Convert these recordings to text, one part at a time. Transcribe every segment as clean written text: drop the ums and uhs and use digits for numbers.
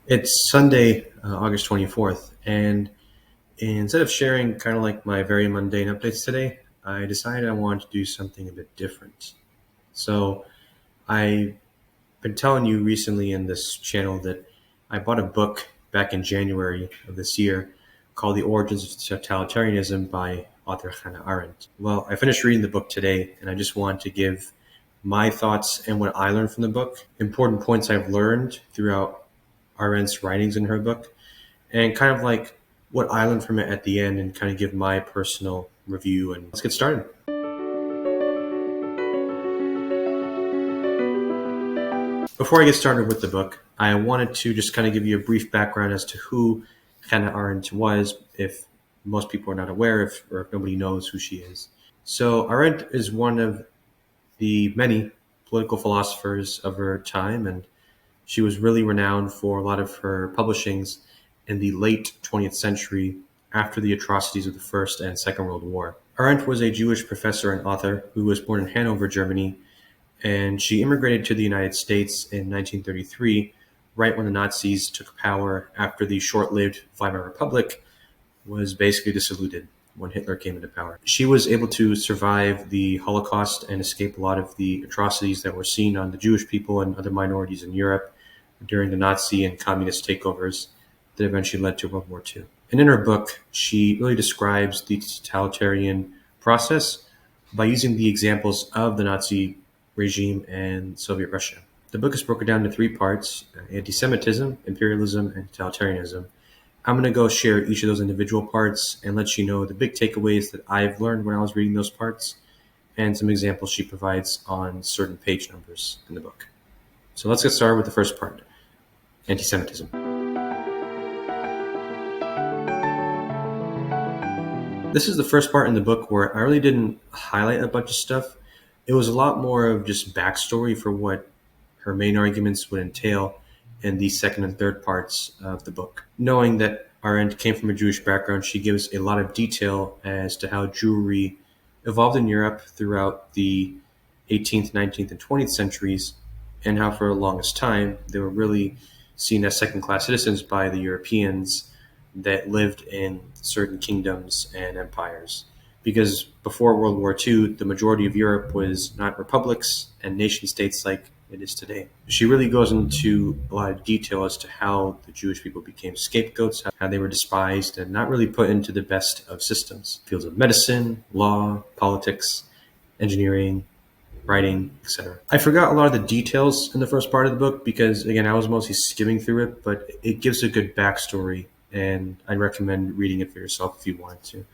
It's Sunday, August 24th, and instead of sharing kind of like my very mundane updates today, I decided I wanted to do something a bit different. So, I've been telling you recently in this channel that I bought a book back in January of this year called The Origins of Totalitarianism by author Hannah Arendt. Well, I finished reading the book today, and I just wanted to give my thoughts and what I learned from the book, important points I've learned throughout Arendt's writings in her book, and kind of like what I learned from it at the end and kind of give my personal review. And let's get started. Before I get started with the book, I wanted to just kind of give you a brief background as to who Hannah Arendt was, if most people are not aware, or if nobody knows who she is. So Arendt is one of the many political philosophers of her time, and she was really renowned for a lot of her publishings in the late 20th century after the atrocities of the First and Second World War. Arendt was a Jewish professor and author who was born in Hanover, Germany, and she immigrated to the United States in 1933, right when the Nazis took power after the short-lived Weimar Republic was basically dissolved when Hitler came into power. She was able to survive the Holocaust and escape a lot of the atrocities that were seen on the Jewish people and other minorities in Europe during the Nazi and communist takeovers that eventually led to World War II. And in her book, she really describes the totalitarian process by using the examples of the Nazi regime and Soviet Russia. The book is broken down into three parts: anti-Semitism, imperialism, and totalitarianism. I'm going to go share each of those individual parts and let you know the big takeaways that I've learned when I was reading those parts and some examples she provides on certain page numbers in the book. So let's get started with the first part: anti-Semitism. This is the first part in the book where I really didn't highlight a bunch of stuff. It was a lot more of just backstory for what her main arguments would entail in the second and third parts of the book. Knowing that Arendt came from a Jewish background, she gives a lot of detail as to how Jewry evolved in Europe throughout the 18th, 19th, and 20th centuries, and how for the longest time they were really seen as second-class citizens by the Europeans that lived in certain kingdoms and empires. Because before World War II, the majority of Europe was not republics and nation states like it is today. She really goes into a lot of detail as to how the Jewish people became scapegoats, how they were despised and not really put into the best of systems. Fields of medicine, law, politics, engineering, writing, etc. I forgot a lot of the details in the first part of the book because, again, I was mostly skimming through it, but it gives a good backstory, and I'd recommend reading it for yourself if you wanted to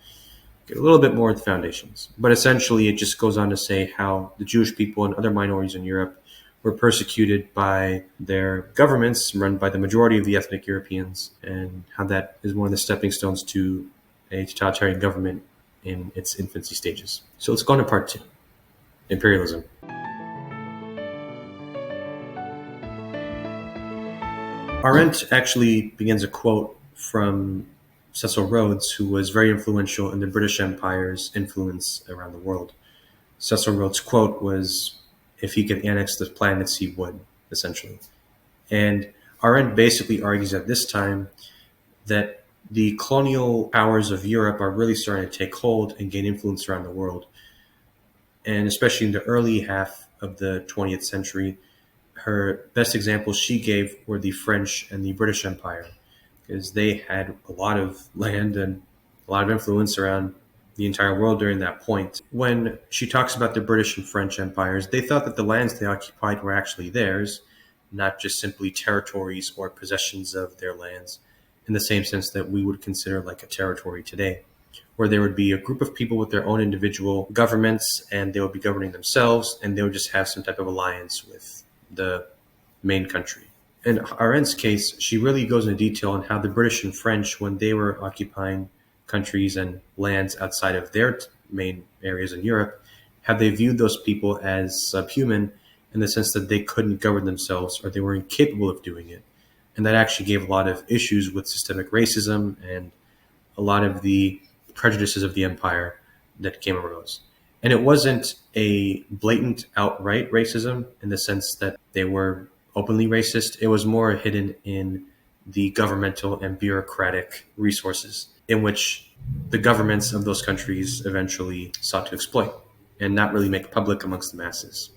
get a little bit more of the foundations. But essentially, it just goes on to say how the Jewish people and other minorities in Europe were persecuted by their governments run by the majority of the ethnic Europeans, and how that is one of the stepping stones to a totalitarian government in its infancy stages. So let's go on to part two: imperialism. Arendt actually begins a quote from Cecil Rhodes, who was very influential in the British Empire's influence around the world. Cecil Rhodes' quote was, "If he could annex the planets, he would," essentially. And Arendt basically argues at this time that the colonial powers of Europe are really starting to take hold and gain influence around the world. And especially in the early half of the 20th century, her best examples she gave were the French and the British Empire, because they had a lot of land and a lot of influence around the entire world during that point. When she talks about the British and French empires, they thought that the lands they occupied were actually theirs, not just simply territories or possessions of their lands, in the same sense that we would consider like a territory today, where there would be a group of people with their own individual governments, and they would be governing themselves, and they would just have some type of alliance with the main country. In Arendt's case, she really goes into detail on how the British and French, when they were occupying countries and lands outside of their main areas in Europe, how they viewed those people as subhuman in the sense that they couldn't govern themselves or they were incapable of doing it. And that actually gave a lot of issues with systemic racism and a lot of the prejudices of the empire that came arose. And it wasn't a blatant, outright racism in the sense that they were openly racist. It was more hidden in the governmental and bureaucratic resources in which the governments of those countries eventually sought to exploit and not really make public amongst the masses.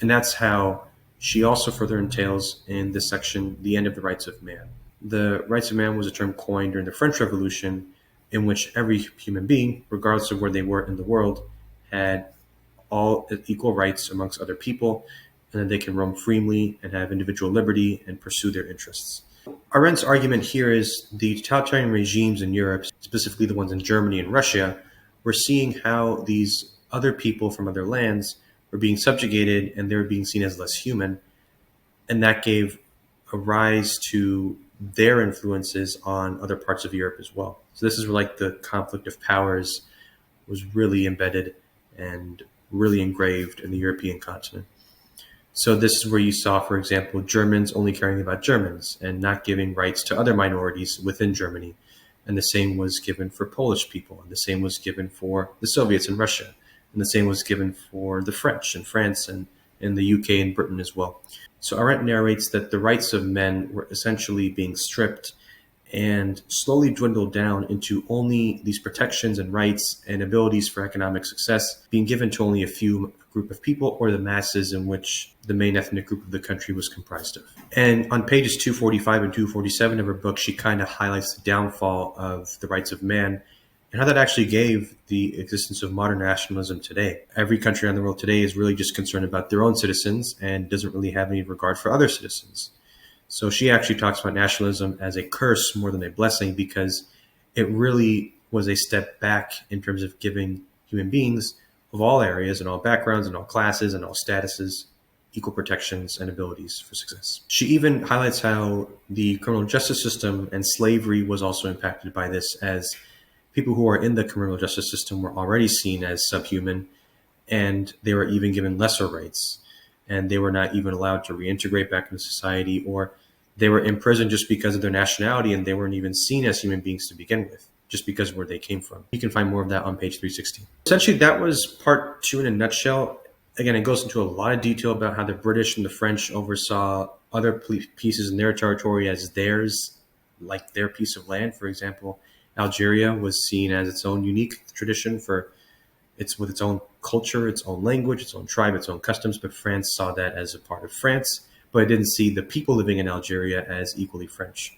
And that's how she also further entails in this section the end of the rights of man. The rights of man was a term coined during the French Revolution in which every human being, regardless of where they were in the world, had all equal rights amongst other people, and that they can roam freely and have individual liberty and pursue their interests. Arendt's argument here is the totalitarian regimes in Europe, specifically the ones in Germany and Russia, were seeing how these other people from other lands were being subjugated and they were being seen as less human, and that gave a rise to their influences on other parts of Europe as well. So this is where like the conflict of powers was really embedded and really engraved in the European continent. So this is where you saw, for example, Germans only caring about Germans and not giving rights to other minorities within Germany. And the same was given for Polish people, and the same was given for the Soviets in Russia, and the same was given for the French in France and in the UK and Britain as well. So Arendt narrates that the rights of men were essentially being stripped and slowly dwindled down into only these protections and rights and abilities for economic success being given to only a few group of people or the masses in which the main ethnic group of the country was comprised of. And on pages 245 and 247 of her book, she kind of highlights the downfall of the rights of man and how that actually gave the existence of modern nationalism today. Every country around the world today is really just concerned about their own citizens and doesn't really have any regard for other citizens. So she actually talks about nationalism as a curse more than a blessing because it really was a step back in terms of giving human beings of all areas and all backgrounds and all classes and all statuses equal protections and abilities for success. She even highlights how the criminal justice system and slavery was also impacted by this, as people who are in the criminal justice system were already seen as subhuman, and they were even given lesser rights, and they were not even allowed to reintegrate back into society, or they were imprisoned just because of their nationality, and they weren't even seen as human beings to begin with, just because of where they came from. You can find more of that on page 360. Essentially, that was part 2 in a nutshell. Again, it goes into a lot of detail about how the British and the French oversaw other pieces in their territory as theirs, like their piece of land. For example, Algeria was seen as its own unique tradition with its own culture, its own language, its own tribe, its own customs, but France saw that as a part of France, but it didn't see the people living in Algeria as equally French.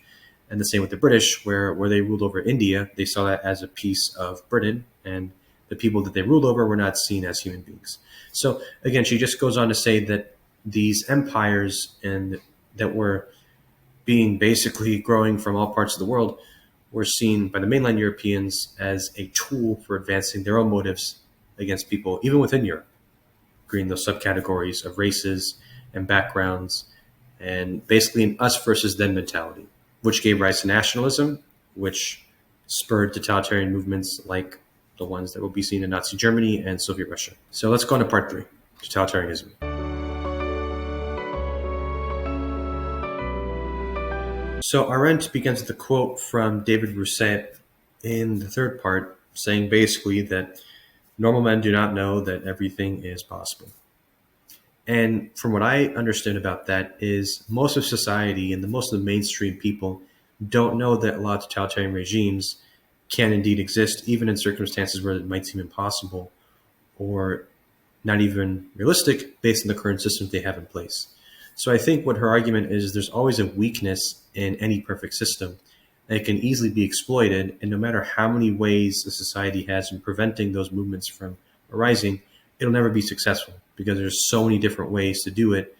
And the same with the British, where they ruled over India, they saw that as a piece of Britain, and the people that they ruled over were not seen as human beings. So again, she just goes on to say that these empires that were being basically growing from all parts of the world were seen by the mainland Europeans as a tool for advancing their own motives against people, even within Europe, creating those subcategories of races and backgrounds, and basically an us versus them mentality, which gave rise to nationalism, which spurred totalitarian movements like the ones that will be seen in Nazi Germany and Soviet Russia. So let's go on to part 3, totalitarianism. So Arendt begins with a quote from David Rousset in the third part, saying basically that normal men do not know that everything is possible. And from what I understand about that is most of society and most of the mainstream people don't know that a lot of totalitarian regimes can indeed exist, even in circumstances where it might seem impossible or not even realistic based on the current systems they have in place. So I think what her argument is there's always a weakness in any perfect system that can easily be exploited, and no matter how many ways the society has in preventing those movements from arising, it'll never be successful because there's so many different ways to do it,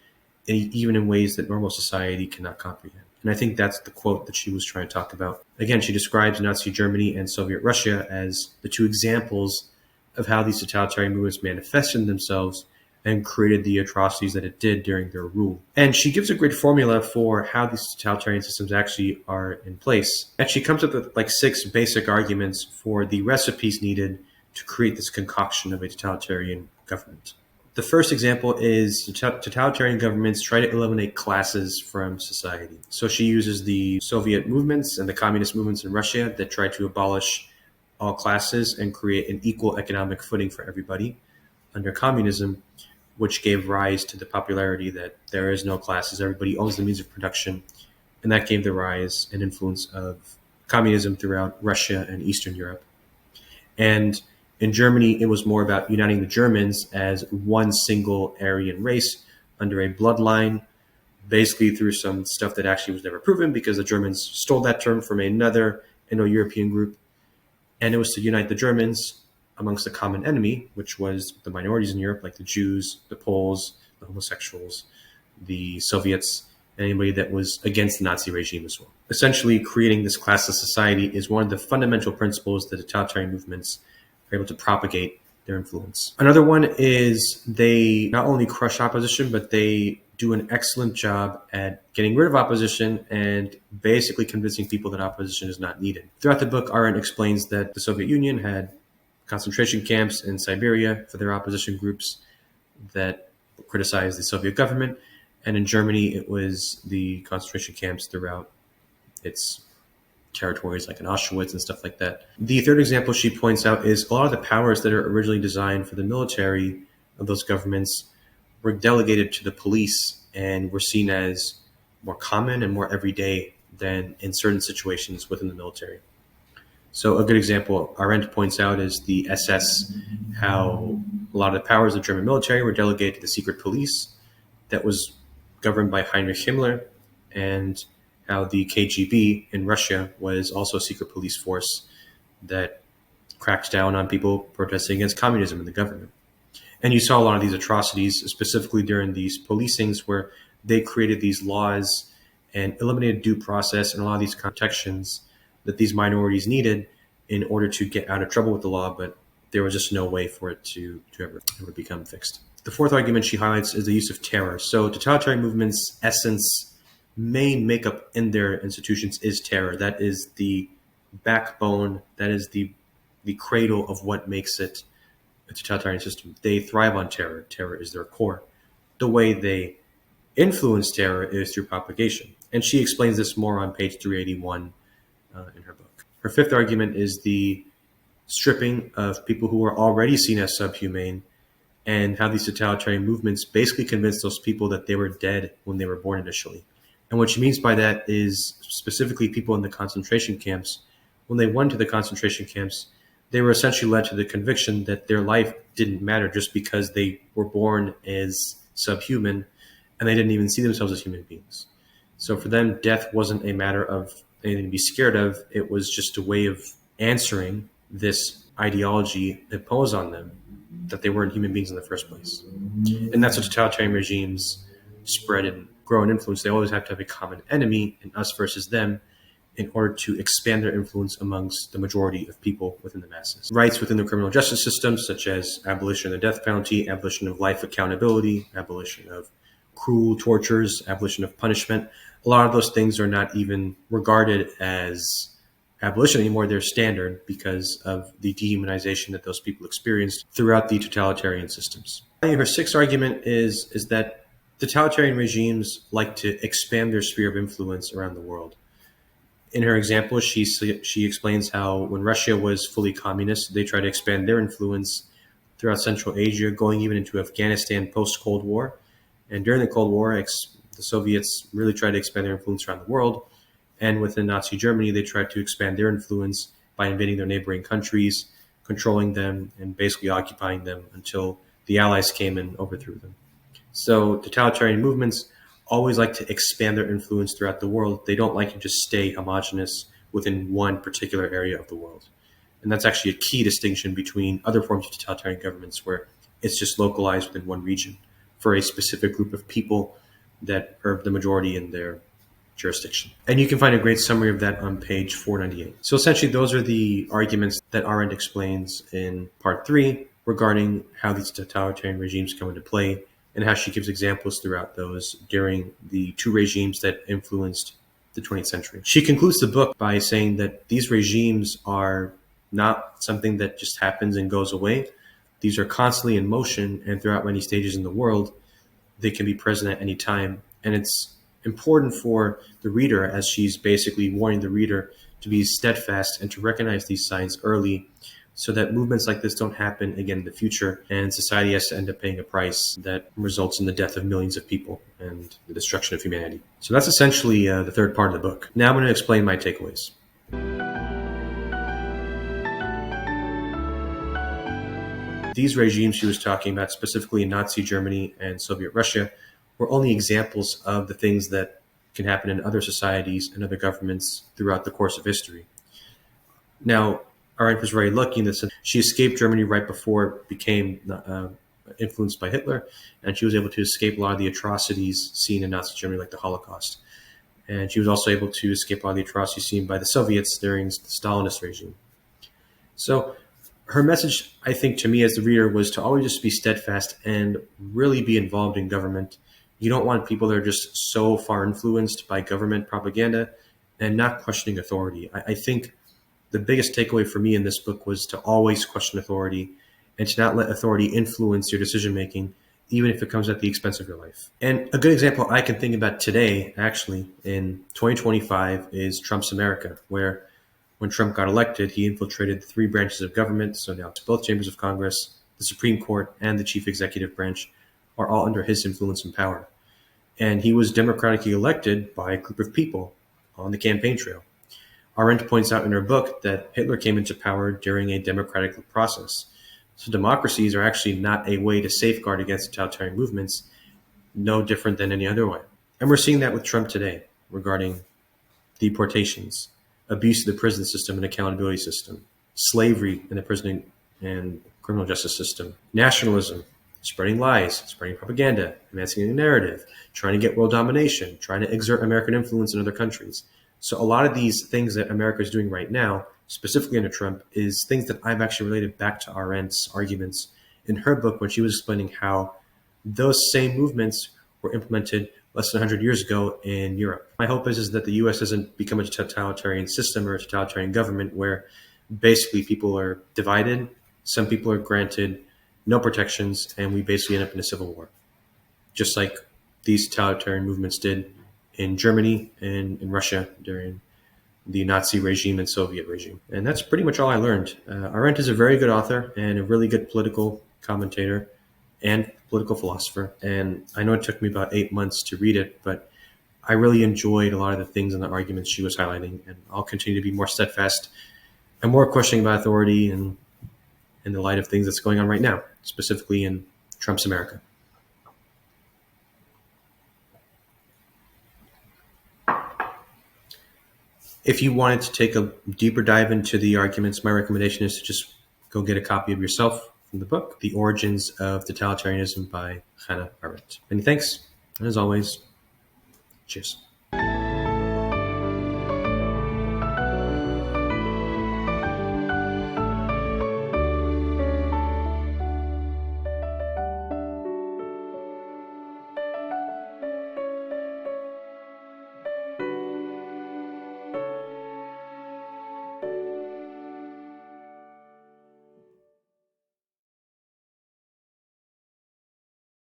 even in ways that normal society cannot comprehend. And I think that's the quote that she was trying to talk about. Again, she describes Nazi Germany and Soviet Russia as the two examples of how these totalitarian movements manifested themselves and created the atrocities that it did during their rule. And she gives a great formula for how these totalitarian systems actually are in place. And she comes up with like 6 basic arguments for the recipes needed to create this concoction of a totalitarian government. The first example is totalitarian governments try to eliminate classes from society. So she uses the Soviet movements and the communist movements in Russia that try to abolish all classes and create an equal economic footing for everybody under communism, which gave rise to the popularity that there is no classes, everybody owns the means of production, and that gave the rise and influence of communism throughout Russia and Eastern Europe. And in Germany, it was more about uniting the Germans as one single Aryan race under a bloodline, basically through some stuff that actually was never proven because the Germans stole that term from another Indo-European group. And it was to unite the Germans amongst a common enemy, which was the minorities in Europe, like the Jews, the Poles, the homosexuals, the Soviets, and anybody that was against the Nazi regime as well. Essentially, creating this classless society is one of the fundamental principles that totalitarian movements are able to propagate their influence. Another one is they not only crush opposition, but they do an excellent job at getting rid of opposition and basically convincing people that opposition is not needed. Throughout the book, Arendt explains that the Soviet Union had concentration camps in Siberia for their opposition groups that criticized the Soviet government. And in Germany, it was the concentration camps throughout its territories, like in Auschwitz and stuff like that. The third example she points out is a lot of the powers that are originally designed for the military of those governments were delegated to the police and were seen as more common and more everyday than in certain situations within the military. So a good example Arendt points out is the SS, how a lot of the powers of the German military were delegated to the secret police that was governed by Heinrich Himmler, and how the KGB in Russia was also a secret police force that cracked down on people protesting against communism in the government. And you saw a lot of these atrocities, specifically during these policings, where they created these laws and eliminated due process and a lot of these protections that these minorities needed in order to get out of trouble with the law, but there was just no way for it to ever become fixed. The fourth argument she highlights is the use of terror. So totalitarian movements' essence, main makeup in their institutions is terror. That is the backbone, that is the cradle of what makes it a totalitarian system. They thrive on terror. Terror is their core. The way they influence terror is through propagation. And she explains this more on page 381 in her book. Her fifth argument is the stripping of people who are already seen as subhumane, and how these totalitarian movements basically convince those people that they were dead when they were born initially. And what she means by that is specifically people in the concentration camps. When they went to the concentration camps, they were essentially led to the conviction that their life didn't matter just because they were born as subhuman, and they didn't even see themselves as human beings. So for them, death wasn't a matter of anything to be scared of. It was just a way of answering this ideology imposed on them that they weren't human beings in the first place. And that's what totalitarian regimes spread and grow in influence. They always have to have a common enemy, in us versus them, in order to expand their influence amongst the majority of people within the masses. Rights within the criminal justice system, such as abolition of the death penalty, abolition of life accountability, abolition of cruel tortures, abolition of punishment. A lot of those things are not even regarded as abolition anymore. They're standard because of the dehumanization that those people experienced throughout the totalitarian systems. Her sixth argument is that totalitarian regimes like to expand their sphere of influence around the world. In her example, she explains how when Russia was fully communist, they tried to expand their influence throughout Central Asia, going even into Afghanistan post-Cold War. And during the Cold War, the Soviets really tried to expand their influence around the world. And within Nazi Germany, they tried to expand their influence by invading their neighboring countries, controlling them, and basically occupying them until the Allies came and overthrew them. So totalitarian movements always like to expand their influence throughout the world. They don't like to just stay homogenous within one particular area of the world. And that's actually a key distinction between other forms of totalitarian governments where it's just localized within one region for a specific group of people that are the majority in their jurisdiction. And you can find a great summary of that on page 498. So essentially, those are the arguments that Arendt explains in part 3 regarding how these totalitarian regimes come into play and how she gives examples throughout those during the two regimes that influenced the 20th century. She concludes the book by saying that these regimes are not something that just happens and goes away. These are constantly in motion, and throughout many stages in the world, they can be present at any time. And it's important for the reader, as she's basically warning the reader, to be steadfast and to recognize these signs early so that movements like this don't happen again in the future, and society has to end up paying a price that results in the death of millions of people and the destruction of humanity. So that's essentially the third part of the book. Now I'm going to explain my takeaways. These regimes she was talking about, specifically in Nazi Germany and Soviet Russia, were only examples of the things that can happen in other societies and other governments throughout the course of history. Now, Arendt was very lucky in the sense she escaped Germany right before it became influenced by Hitler, and she was able to escape a lot of the atrocities seen in Nazi Germany, like the Holocaust. And she was also able to escape a lot of the atrocities seen by the Soviets during the Stalinist regime. So her message, I think, to me as the reader was to always just be steadfast and really be involved in government. You don't want people that are just so far influenced by government propaganda and not questioning authority. I think the biggest takeaway for me in this book was to always question authority and to not let authority influence your decision making, even if it comes at the expense of your life. And a good example I can think about today, actually, in 2025, is Trump's America, where when Trump got elected, he infiltrated the three branches of government. So now both chambers of Congress, the Supreme Court, and the chief executive branch are all under his influence and power. And he was democratically elected by a group of people on the campaign trail. Arendt points out in her book that Hitler came into power during a democratic process. So democracies are actually not a way to safeguard against totalitarian movements, no different than any other way. And we're seeing that with Trump today regarding deportations, abuse of the prison system and accountability system, slavery in the prison and criminal justice system, nationalism, spreading lies, spreading propaganda, advancing a narrative, trying to get world domination, trying to exert American influence in other countries. So a lot of these things that America is doing right now, specifically under Trump, is things that I've actually related back to Arendt's arguments in her book when she was explaining how those same movements were implemented less than 100 years ago in Europe. My hope is that the U.S. doesn't become a totalitarian system or a totalitarian government where basically people are divided, some people are granted no protections, and we basically end up in a civil war, just like these totalitarian movements did in Germany and in Russia during the Nazi regime and Soviet regime. And that's pretty much all I learned. Arendt is a very good author and a really good political commentator and political philosopher. And I know it took me about 8 months to read it, but I really enjoyed a lot of the things and the arguments she was highlighting. And I'll continue to be more steadfast and more questioning about authority and in the light of things that's going on right now, specifically in Trump's America. If you wanted to take a deeper dive into the arguments, my recommendation is to just go get a copy of yourself from the book, The Origins of Totalitarianism by Hannah Arendt. Many thanks. And as always, cheers.